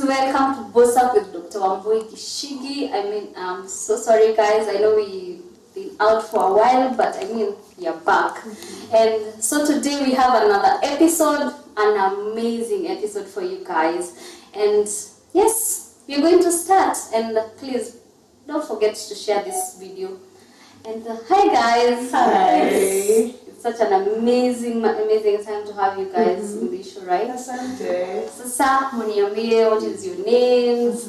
Welcome to Boss Up with Dr. Wambui Gishigi. I mean, I'm so sorry guys. I know we've been out for a while, but I mean, you're back. And so today we have another episode, an amazing episode for you guys. And yes, we're going to start. And please, don't forget to share this video. And hi guys. Hi. It's such an amazing time to have you guys in the show, right? Asante. Sasa, mniambie what is your names?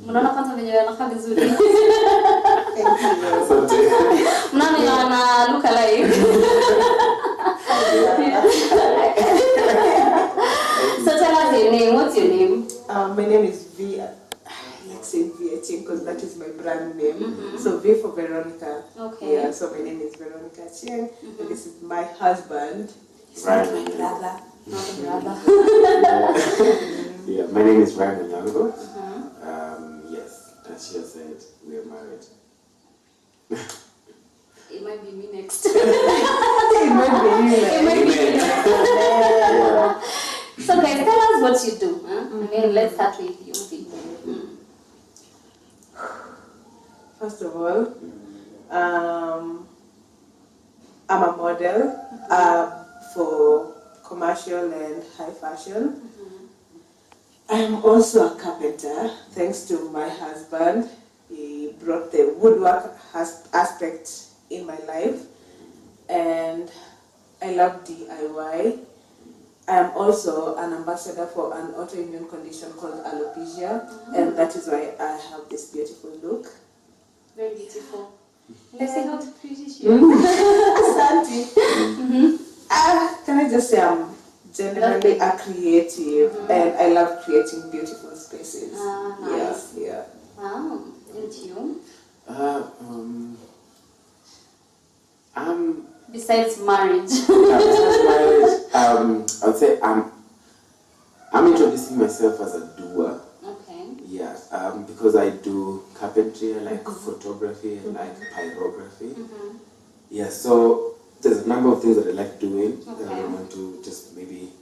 Mnaona kwanza venye wanakaa vizuri. Asante. Mnaona wana look alike. So tell us your name. What's your name? My name is V. Let's say V, I think, because that is my brand name. So V for Veronica. Okay. Yeah, so my name is Veronica Chieng. And this is my husband. Ryan. My brother. Not a brother. Yeah, my name is Ryan Onyango. Yes, as she has said, we are married. It might be me next. It might be you. It might be me next. Yeah. So guys, tell us what you do. I mean, let's start with you. First of all, I'm a model for commercial and high fashion. I'm also a carpenter, thanks to my husband. He brought the woodwork aspect in my life, and I love DIY. I'm also an ambassador for an autoimmune condition called alopecia, and that is why I have this beautiful look. Very beautiful. Let's see how pretty she is. Asante. Can I just say I'm generally a creative, and I love creating beautiful spaces. Nice. Yeah. Wow. And you? Besides marriage. I would say I'm introducing myself as a doer. Okay. Yeah, because I do carpentry, I like photography, I like pyrography. Yeah, so there's a number of things that I like doing that I don't want to just maybe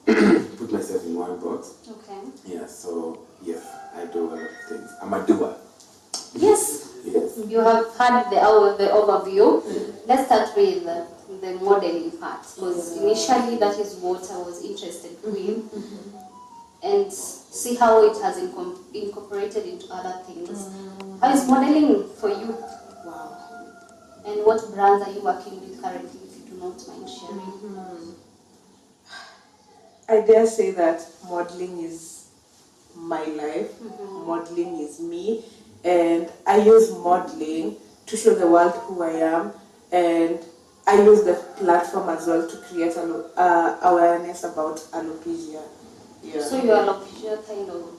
put myself in one box. Okay. Yeah, so yes, I do a lot of things. I'm a doer. Yes. Yes. You have had the overview. Let's start with the modeling part, because initially that is what I was interested in, and see how it has incorporated into other things. How is modeling for you? Wow. And what brands are you working with currently, if you do not mind sharing? I dare say that modeling is my life. Modeling is me. And I use modeling to show the world who I am. And I use the platform as well to create awareness about alopecia. Yeah. So you are alopecia kind of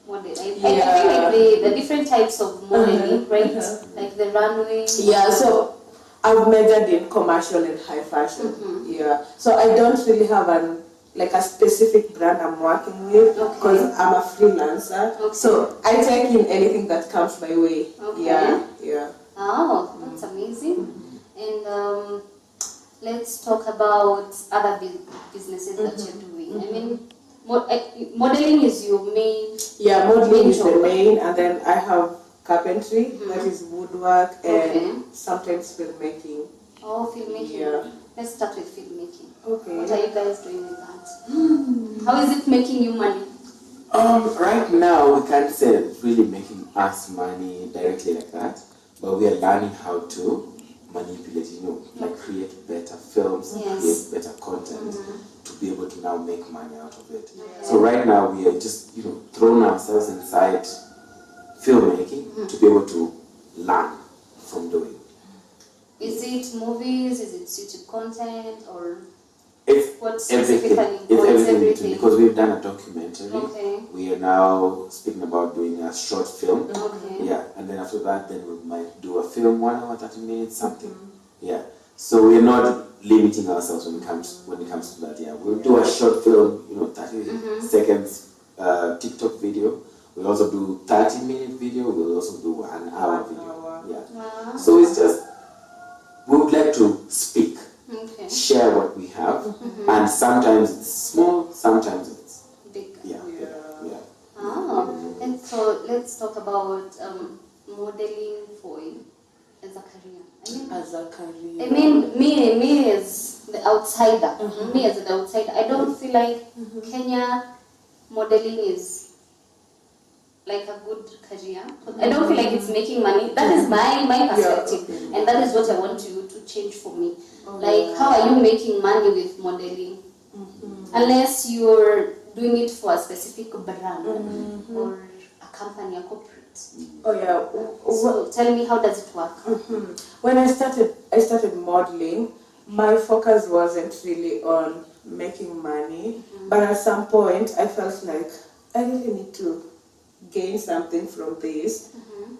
model. I feel like the different types of modeling, right? Like the runway. Yeah, so I've majored in commercial and high fashion. Yeah. So I don't really have a specific brand I'm working with, because I'm a freelancer. Okay. So I take in anything that comes my way. Okay. Yeah. Oh, that's amazing. And let's talk about other businesses that you're doing. I mean, modeling is your main. Yeah, modeling is the main, and then I have carpentry, that is woodwork, and sometimes filmmaking. Oh, filmmaking. Yeah. Let's start with filmmaking. Okay. What are you guys doing with that? How is it making you money? Right now we can't say it's really making us money directly like that, but we are learning how to manipulate, like create better films, create better content to be able to now make money out of it. So right now we are just, throwing ourselves inside filmmaking to be able to learn from doing. Is it movies? Is it YouTube content? Or it's what everything. specifically? It's everything because we've done a documentary. Okay. We are now speaking about doing a short film. Okay. Yeah, and then after that, then we might do a film, 1 hour, 30 minutes, something. Yeah. So we're not limiting ourselves when it comes to that. Yeah, we'll do a short film, 30 seconds TikTok video. We'll also do 30-minute video. We'll also do 1 hour video. Yeah. Wow. So it's just we would like to speak, Okay. share what we have, and sometimes it's small, sometimes it's So let's talk about modeling for as a career. As a career. I mean, me as the outsider. Me as the outsider, I don't feel like Kenya modeling is like a good career. I don't feel like it's making money. That is my perspective, and that is what I want you to change for me. Like, how are you making money with modeling? Unless you're doing it for a specific brand or a company, a corporate. Oh yeah. So tell me, how does it work? When I started modeling, my focus wasn't really on making money, but at some point I felt like I really need to gain something from this,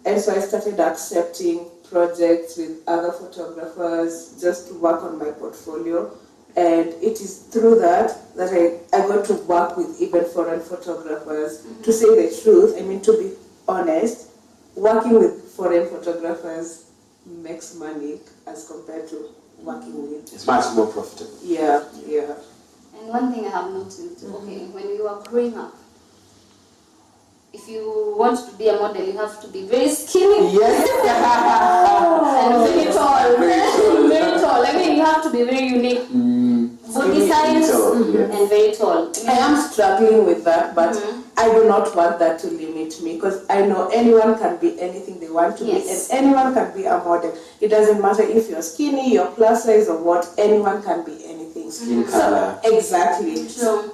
and so I started accepting projects with other photographers just to work on my portfolio. And it is through that I got to work with even foreign photographers. To say the truth, I mean, to be honest, working with foreign photographers makes money as compared to working with... It's much more profitable. Yeah. And one thing I have noticed, okay, when you are growing up, if you want to be a model, you have to be very skinny. Yes. And very tall. Very tall. I mean, you have to be very unique. Body size and very tall. I am struggling with that, but I do not want that to limit me, because I know anyone can be anything they want to be, and anyone can be a model. It doesn't matter if you're skinny, you're plus size, or what. Anyone can be anything. Skin color. Exactly. So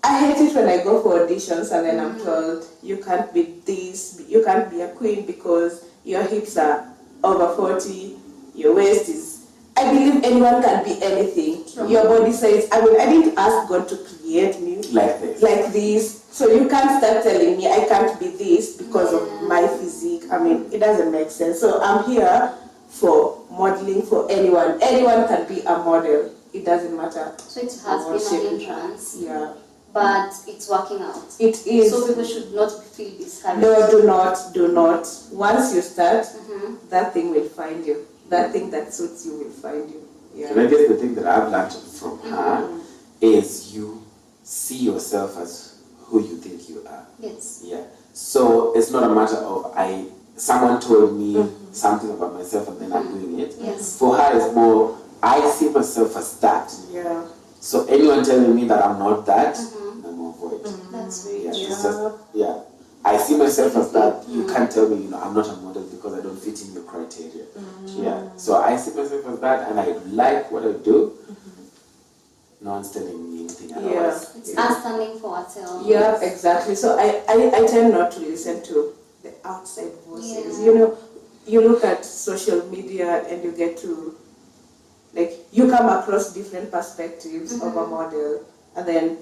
I hate it when I go for auditions and then I'm told you can't be this, you can't be a queen because your hips are over 40, your waist is... I believe anyone can be anything. Your body size, I mean, I didn't ask God to create me like this. So you can't start telling me I can't be this because of my physique. I mean, it doesn't make sense. So I'm here for modeling for anyone. Anyone can be a model. It doesn't matter. So it has been an entrance. Yeah. But it's working out. It is. So people should not feel discouraged. No, do not. Once you start, that thing will find you. That thing that suits you will find you. Yeah. And I guess the thing that I've learned from her is you see yourself as who you think you are. Yes. Yeah. So it's not a matter of someone told me something about myself and then I'm doing it. Yes. For her it's more, I see myself as that. Yeah. So anyone telling me that I'm not that, I'm avoid. That's very Yeah. true. It's just, I see myself as that. You can't tell me, I'm not a model because I don't fit in your criteria. Yeah. So I see myself as that, and I like what I do. No one's telling me anything otherwise. It's us standing for ourselves. Yeah, exactly. So I tend not to listen to the outside voices. Yeah. You look at social media and you get to, you come across different perspectives of a model, and then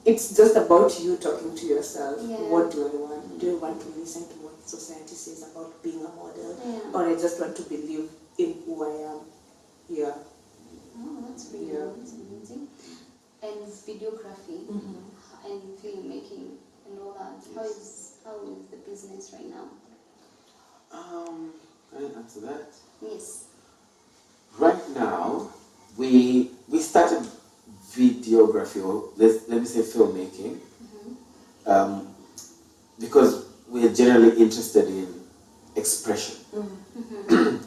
it's just about you talking to yourself. Yeah. What do I want? Do I want to listen to what society says about being a model? Or I just want to believe in who I am? Yeah. Oh, that's really that's amazing. And videography and filmmaking and all that. How is the business right now? Can I answer that? Yes. Right now, we started videography, or let me say filmmaking, because we are generally interested in expression.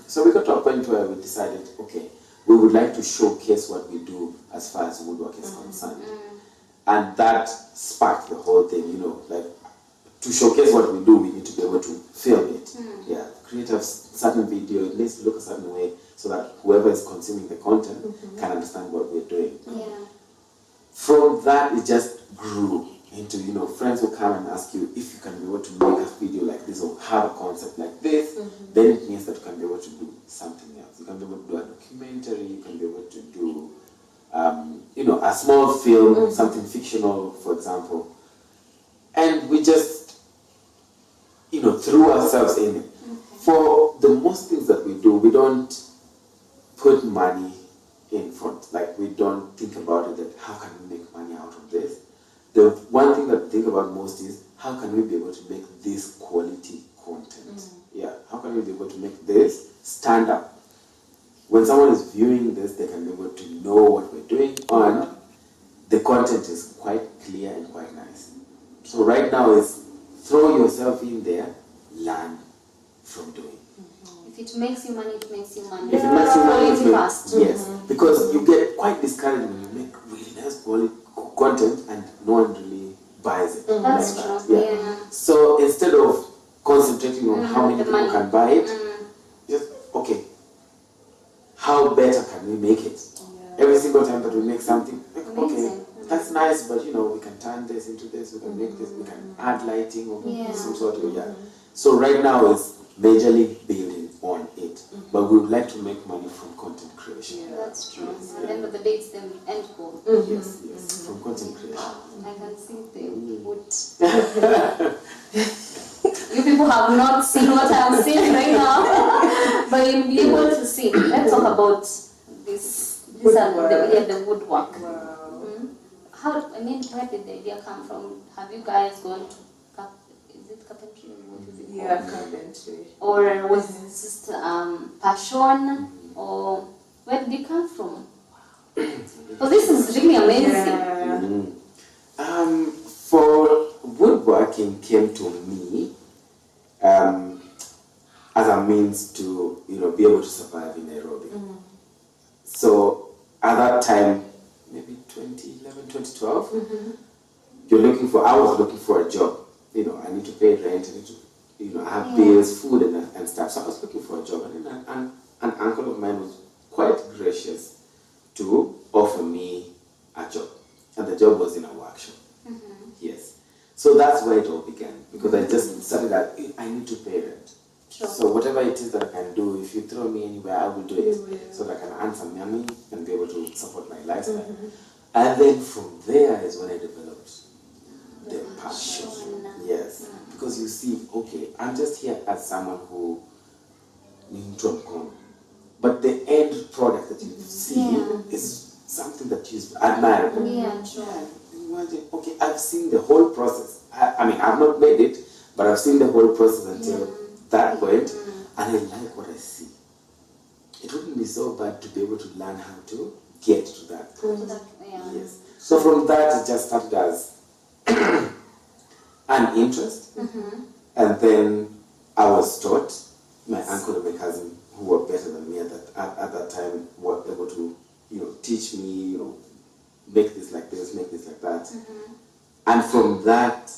So we got to a point where we decided, okay, we would like to showcase what we do as far as woodwork is concerned. And that sparked the whole thing, to showcase what we do, we need to be able to film it. Create a certain video, it needs to look a certain way so that whoever is consuming the content can understand what we're doing. From that, it just grew into, friends will come and ask you if you can be able to make a video like this or have a concept like this, then it means that you can be able to do something else. You can be able to do a documentary, you can be able to do, a small film, something fictional, for example. And we just, threw ourselves in it. For the most things that we do, we don't put money in front. We don't think about it that how can we make money out of this? The one thing that we think about most is how can we be able to make this quality content? How can we be able to make this stand up? When someone is viewing this, they can be able to know what we're doing, and the content is quite clear and quite nice. So right now is throw yourself in there, learn from doing. If it makes you money, it makes you money. If it makes you money, Quality fast. yes, because you get quite discouraged when you make really nice quality content and no one really buys it. That's like true. that. Yeah. So instead of concentrating on how many the people money. can buy it, just okay, how better can we make it? Every single time that we make something, like, okay, Amazing. that's nice, but you know, we can turn this into this, we can make this, we can add lighting or some sort of, So right now it's majorly building on it, but we would like to make money from content creation. That's true. At the end of the day, it's the end goal. Yes, from content creation. I can see the wood. You people have not seen what I'm seeing right now, but you'll be able to see. Let's talk about this. These are the woodwork. Wow. How? I mean, where did the idea come from? Have you guys gone to is it carpentry? What is it called? Yeah, carpentry. Or was it just passion? Or where did it come from? So this is really amazing. For woodworking came to me as a means to be able to survive in Nairobi. So at that time, maybe 2011, 2012, I was looking for a job. I need to pay rent, I need to, I have bills, food and stuff. So I was looking for a job, and then an uncle of mine was quite gracious to offer me a job. And the job was in a workshop. Yes. So that's where it all began, because I just started that I need to pay rent. Sure. So whatever it is that I can do, if you throw me anywhere, I will do it, so that I can earn some money and be able to support my lifestyle. And then from there is when I developed the passion. Yes, because you see, okay, I'm just here as someone who needs to come, but the end product that you see is something that you admire. Yeah, sure. Imagine, okay, I've seen the whole process. I mean, I've not made it, but I've seen the whole process until that point, and I like what I see. It wouldn't be so bad to be able to learn how to get to that point. Yes. So from that, it just started as an interest, and then I was taught. My uncle and my cousin, who were better than me at that time, were able to teach me, make this like this, make this like that, and from that,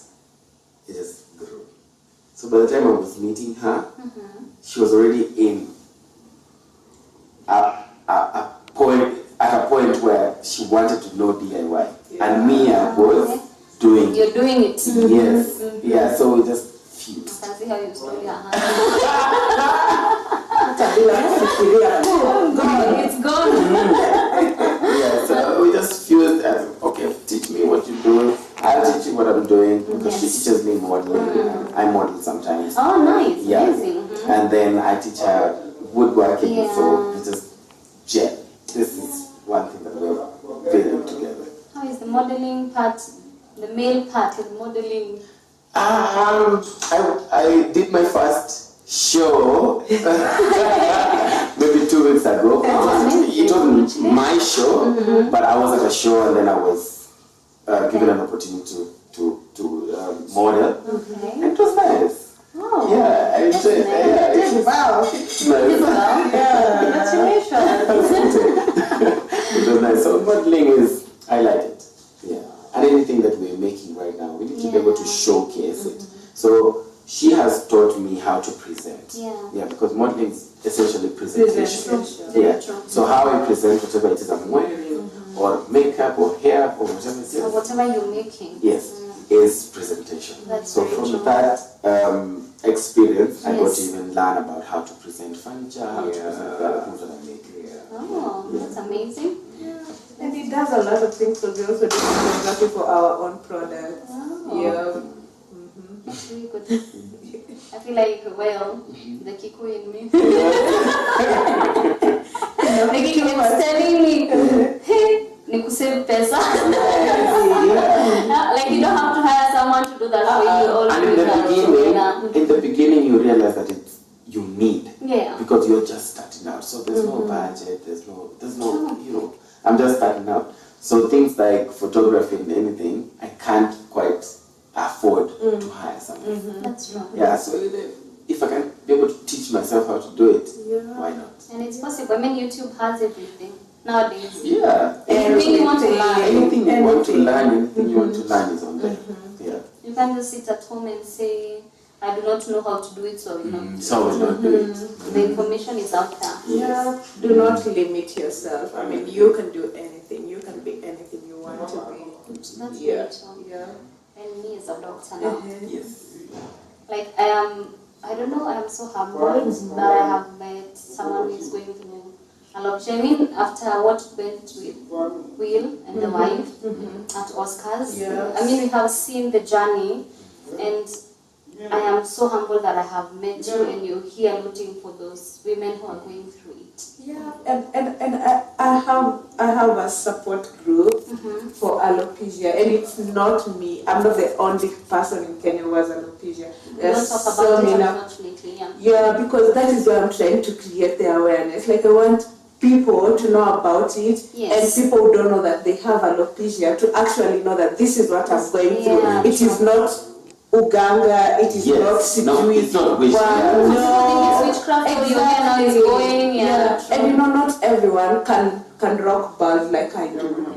it just grew. So by the time I was meeting her, she was already in a point where she wanted to know DIY, and me, I was doing. You're doing it. Yes, yeah. So we just fused. I can see how you stole your hand. It's gone. Yeah, so we just fused as, okay, teach me what you do, I'll teach you what I'm doing, because she teaches me modeling. I model sometimes. Oh, nice. Yeah. Amazing. And then I teach her woodworking, so we just gel. This is one thing that we're building together. How is the modeling part, the male part in modeling? I did my first show maybe 2 weeks ago. It wasn't my show, but I was at a show, and then I was given an opportunity to model. And it was nice. Oh, Yeah, I enjoyed it. Yeah, Wow. Congratulations. it was nice. So modeling is, I like it. Yeah. And anything that we're making right now, we need to be able to showcase it. So she has taught me how to present. Yeah, because modeling is essentially presentation. Yeah. So how I present whatever it is I'm wearing, or makeup, or hair, or whatever it is. So whatever you're making. Yes, is presentation. That's so very from true. that experience, I got to even learn about how to present furniture, how to present the other things that I'm making. Oh, that's amazing. And it does a lot of things, because we also do photography for our own products. Oh. That's really good. I feel like, well, the Kikuyu in me. Like it's telling me, hey, ni kusave pesa. Like you don't have to hire someone to do that for you. And in the beginning, you realize that it's you need. Yeah. Because you're just starting out. So there's no budget, there's no, I'm just starting out. So things like photography and anything, I can't quite afford That's true. Yeah, so if I can be able to teach myself how to do it, why not? And it's possible. I mean, YouTube has everything nowadays. Yeah. Anything you want to learn. Anything you want to learn, anything you want to learn is on there. Yeah. You can just sit at home and say, I do not know how to do it, so So I will not do it. the information is out there. Yeah, do not limit yourself. I mean, you can do anything. You can be anything you want to be. That's Yeah. very true. Yeah. And me as a doctor now. Yes. Like, I don't know, I am so humbled that I have met someone who is going through alopecia. I mean, after what went with Will and the wife at Oscars, Yes. I mean, we have seen the journey, and I am so humbled that I have met you and you're here looking for those women who are going through it. Yeah, and I have a support group for alopecia, and it's not me. I'm not the only person in Kenya who has alopecia. We There's don't talk so about it, many. unfortunately, Yeah, because that is why I'm trying to create the awareness. Like, I want people to know about it, Yes. and people who don't know that they have alopecia to actually know that this is what I'm going through. Yeah, It is not Uganga, it is Yes. not No, it's not witchcraft. People think it's witchcraft, so your hair now is going, And you know, not everyone can rock bald like I do.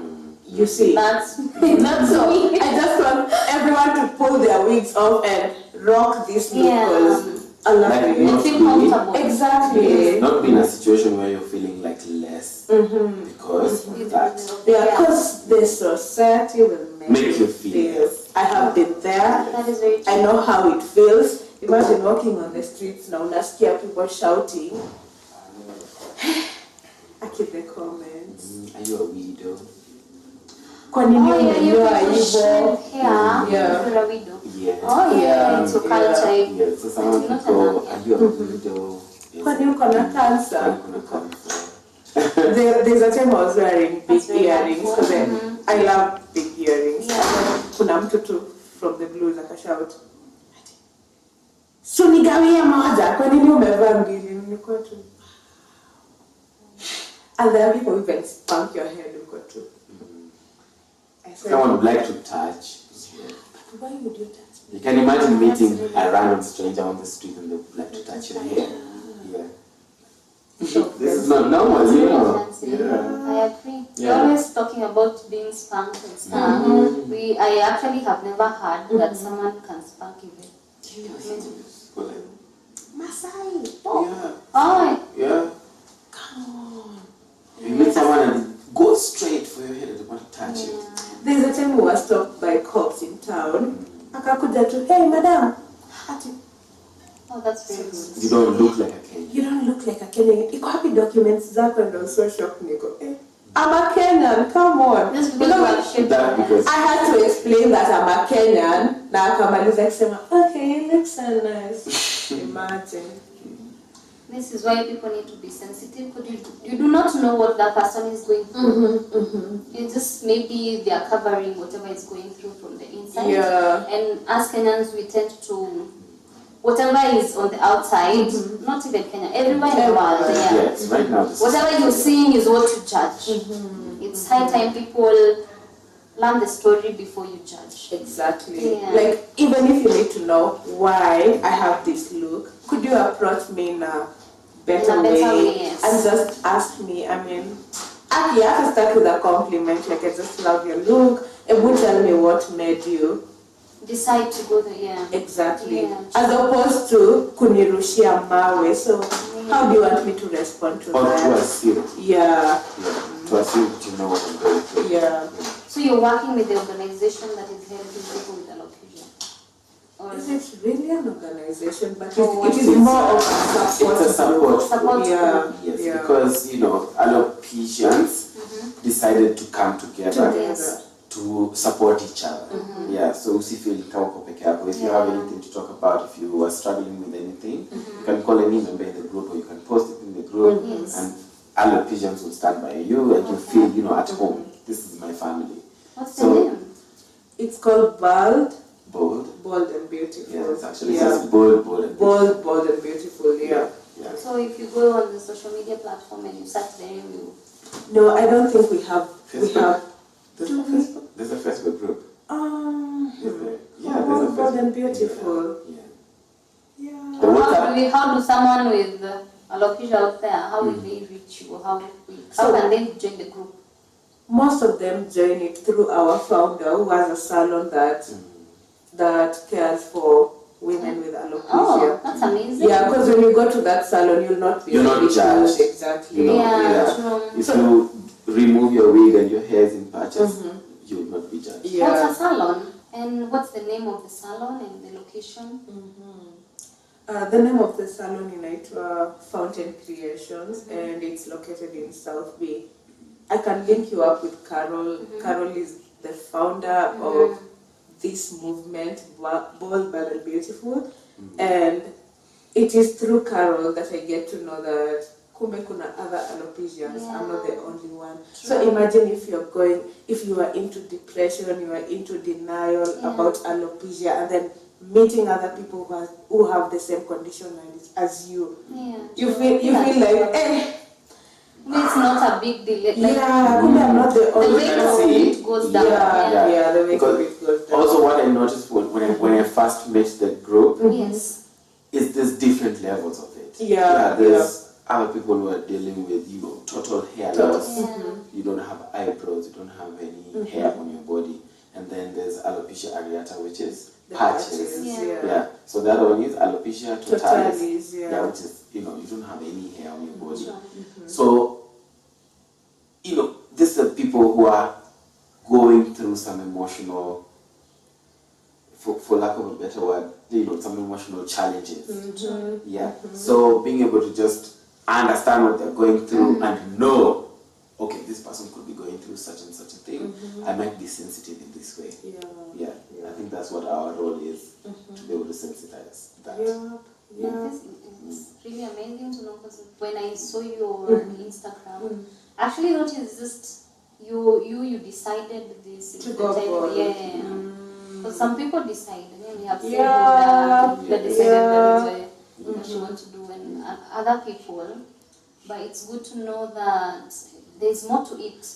You see, That's so me. I just want everyone to pull their wigs off and rock this look Yeah. because I love Like, it. You feel comfortable. Exactly. Not be in a situation where you're feeling like less because of that. Yeah, because the society will Make you feel. I have been there. That is very true. I know how it feels. Imagine walking on the streets now, unasikia people shouting. I keep the comments. Are you a widow? Kwa nini Oh, yeah, you umenyoa people shed hivyo? hair Yeah. if you're a widow. Yes. Oh, yeah, it's your culture. Yes, so someone Not will an go, are you a widow? Yes. Kwani uko na cancer? Kwani uko na cancer? There's a time I was wearing big That's very earrings helpful. because I love big earrings. Yeah. Kuna mtu tu from the blues akashout, so nigawie moja, kwa nini umevaa mbili? Nilikuwa tu. And then people even spank your head uko tu. I said, Someone would like to touch. why would you touch me? You can imagine meeting a random stranger on the street and they would like to touch your hair. Yeah. This is not normal, you know. Yeah. I agree. Yeah. You're always talking about being spanked and stuff. I actually have never heard that someone can spank even. Masai. Yeah. Oh, Yeah. Come on. You meet someone and go straight for your head and they want to touch it. There's a time we were stopped by cops in town. Akakuja tu, hey madam. Ati, oh, that's very good. You don't look like a Kenyan. you don't look like a Kenyan. Iko happy documents zako, and I was so shocked. Niko, I'm a Kenyan, come on. Just because you have shaved That your because I had to explain that I'm a Kenyan. Na akamaliza kusema, okay, you look so nice. Imagine. This is why people need to be sensitive, because you do not know what that person is going through. It's just maybe they are covering whatever is going through from the inside. Yeah. And as Kenyans, we tend to, whatever is on the outside, not even Kenya, everywhere in the world, yeah. yes, right now. This Whatever you're seeing is what you judge. It's high time people learn the story before you judge. Exactly. Yeah. Like, even if you need to know why I have this look, could you approach me in a better way? Yes. And just ask me, I mean, you have to start with a compliment, like, I just love your look. And would tell me what made you. Decide to go there, yeah. Exactly. Yeah. As opposed to kunirushia mawe. So, how do you want me to respond to or to that? assume. Yeah. Yeah. To assume that you know what I'm going through. Yeah. So you're working with the organization that is helping people with alopecia? Or Is it really an organization? But Oh, it is it's- more of a support. It's a support. Support. Yeah. Yes, Yeah. because, you know, alopecians decided to come together Yes. to support each other. Yeah, so usifeel kama uko peke yako. If you have anything to talk about, if you are struggling with anything, you can call any member in the group or you can post it in the group Yes. and alopecians will stand by you and you feel, you know, at home. This is my family. what's the So- name? It's called Bold Bold. and Beautiful. Yeah, it's actually Yeah. just bold and Bold and Beautiful, yeah. Yeah. So if you go on the social media platform and you search the name, you... No, I don't think we have. Facebook? There's a Facebook group. Is there? Yeah, there's a Bold Facebook and beautiful. Yeah. Yeah. How do someone with alopecia out there, how will they reach you? How can they join the group? Most of them join it through our founder, who has a salon that cares for women with alopecia. Oh, that's amazing. Yeah, because when you go to that salon, you'll not be judged. Exactly. True. If you remove your wig and your hair is in patches, you will not be judged. Yeah. What's a salon? And what's the name of the salon and the location? The name of the salon inaitwa Fountain Creations, and it's located in South Bay. I can link you up with Carol. Carol is the founder of this movement, Bold, Bad and Beautiful. And it is through Carol that I get to know that kumbe kuna other alopecians. I'm not the only one. So imagine if you are into depression, you are into denial about alopecia, and then meeting other people who have the same condition as you. You feel like, it's not a big deal. I'm not the only weight of it goes down. The weight of it goes down. Also, what I noticed when I first met the group Yes. is there's different levels of it. There's other people who are dealing with total hair loss. You don't have eyebrows, you don't have any hair on your body, and then there's alopecia areata, which is patches. So the other one is alopecia totalis, which is you don't have any hair on your body. So these are people who are going through some emotional, for lack of a better word, some emotional challenges. So being able to just understand what they're going through and know, okay, this person could be going through such and such a thing. I might be sensitive in this way. I think that's what our role is, to be able to sensitize that. It's really amazing to know, because when I saw your Instagram, I actually noticed just you decided this to go for because some people decide. We have said that decided what she wants to do, and other people. But it's good to know that there's more to it.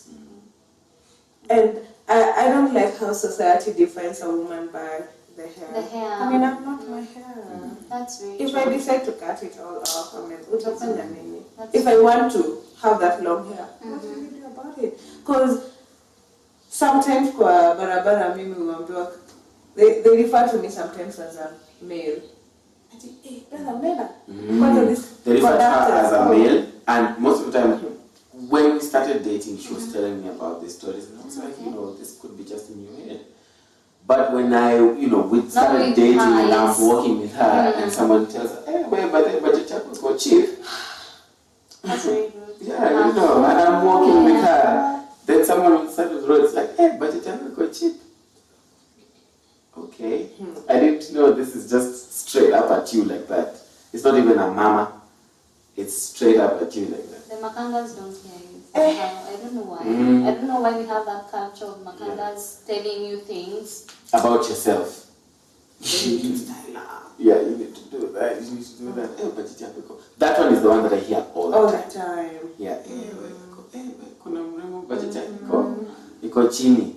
And I don't like how society defines a woman by the hair. The hair. I mean, I'm not my hair. That's very If true. I decide to cut it all off, if I want to have that long hair, what will you do about it? Because sometimes kwa barabara mimi huambiwa, they refer to me sometimes as a male. They refer to her as a male, and most of the time, when we started dating, she was telling me about these stories, and I was like, this could be just in your head. But when we started dating and I'm walking with her, and someone tells her, hey, but the chap was called cheap. That's very good. And I'm walking with her. Then someone on the side of the road is like, hey, but the chap was called cheap. Okay. I didn't know this is just straight up at you like that. It's not even a mama. It's straight up at you like that. The Makangas don't hear you. I don't know why. I don't know why we have that culture of Makangas telling you things about yourself. You need to style up. Yeah, you need to do that. You need to do that. Hey, but it's that one is the one that I hear all the time. Yeah. Kuna mrembo budget yako iko chini.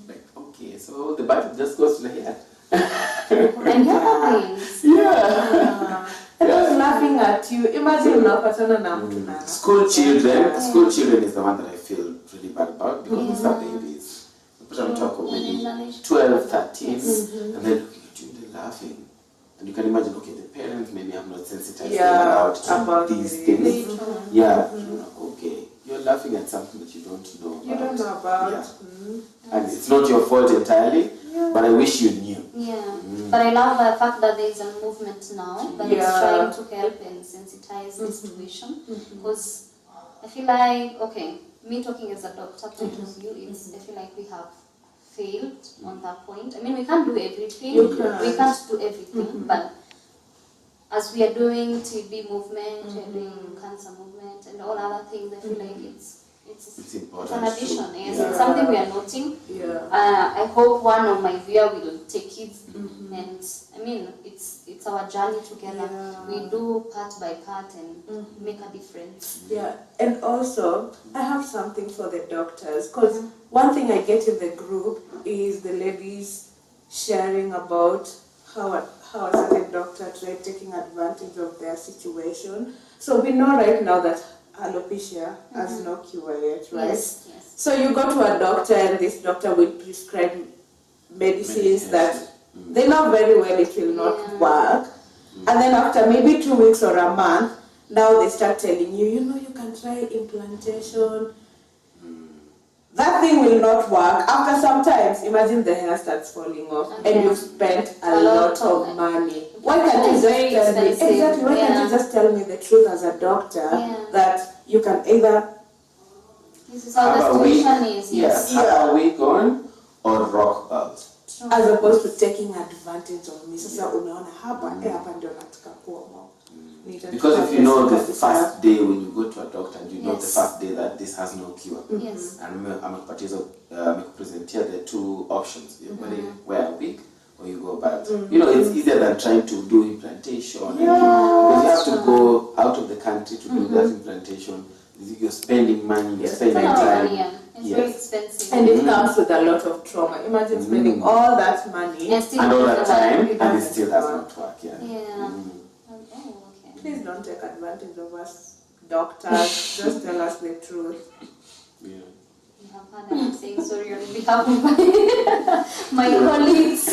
Like, okay, so the budget just goes to the hair. and the other things. And I was laughing at you. Imagine unapatana na mtu na school children is the one that I feel really bad about, because these are babies. But I'm talking maybe 12, 13, and then looking at you, they're laughing. And you can imagine, okay, the parents maybe have not sensitized them about these things. Okay, you're laughing at something that you don't know about. You don't know about. And it's not your fault entirely, but I wish you knew. But I love the fact that there is a movement now that is trying to help and sensitize the situation. Because I feel like, okay, me talking as a doctor point of view, is I feel like we have failed on that point. I mean, we can't do everything. We can't do everything, but as we are doing TB movement, we are doing cancer movement, and all other things, I feel like it's important. an addition. It's something we are noting. I hope one of my viewers will take it, and I mean, it's our journey together. We do part by part and make a difference. And also, I have something for the doctors, because one thing I get in the group is the ladies sharing about how a certain doctor tried taking advantage of their situation. So we know right now that alopecia has no cure yet, right? Yes, yes. So you go to a doctor and this doctor will prescribe medicines that they know very well it will not work. And then after maybe 2 weeks or a month, now they start telling you, you know, you can try implantation. That thing will not work. After some time, imagine the hair starts falling off and you've spent a lot of money. Why can't you just tell me, exactly, why can't you just tell me the truth as a doctor that you can either this is how the situation is, yes. Have a wig on or rock out. As opposed to taking advantage of me. Sasa unaona hapa ndio nataka kuwa. Because if you know the first day when you go to a doctor and you know the first day that this has no cure, yes. and I'm present here the two options, whether you wear a wig or you go back. You know, it's easier than trying to do implantation. Because you have to go out of the country to do that implantation. You're spending money, you're spending time. It's very expensive. And it comes with a lot of trauma. Imagine spending all that money and all that time and it still does not work. Please don't take advantage of us, doctors. Just tell us the truth. You have heard I'm saying sorry on behalf of my colleagues.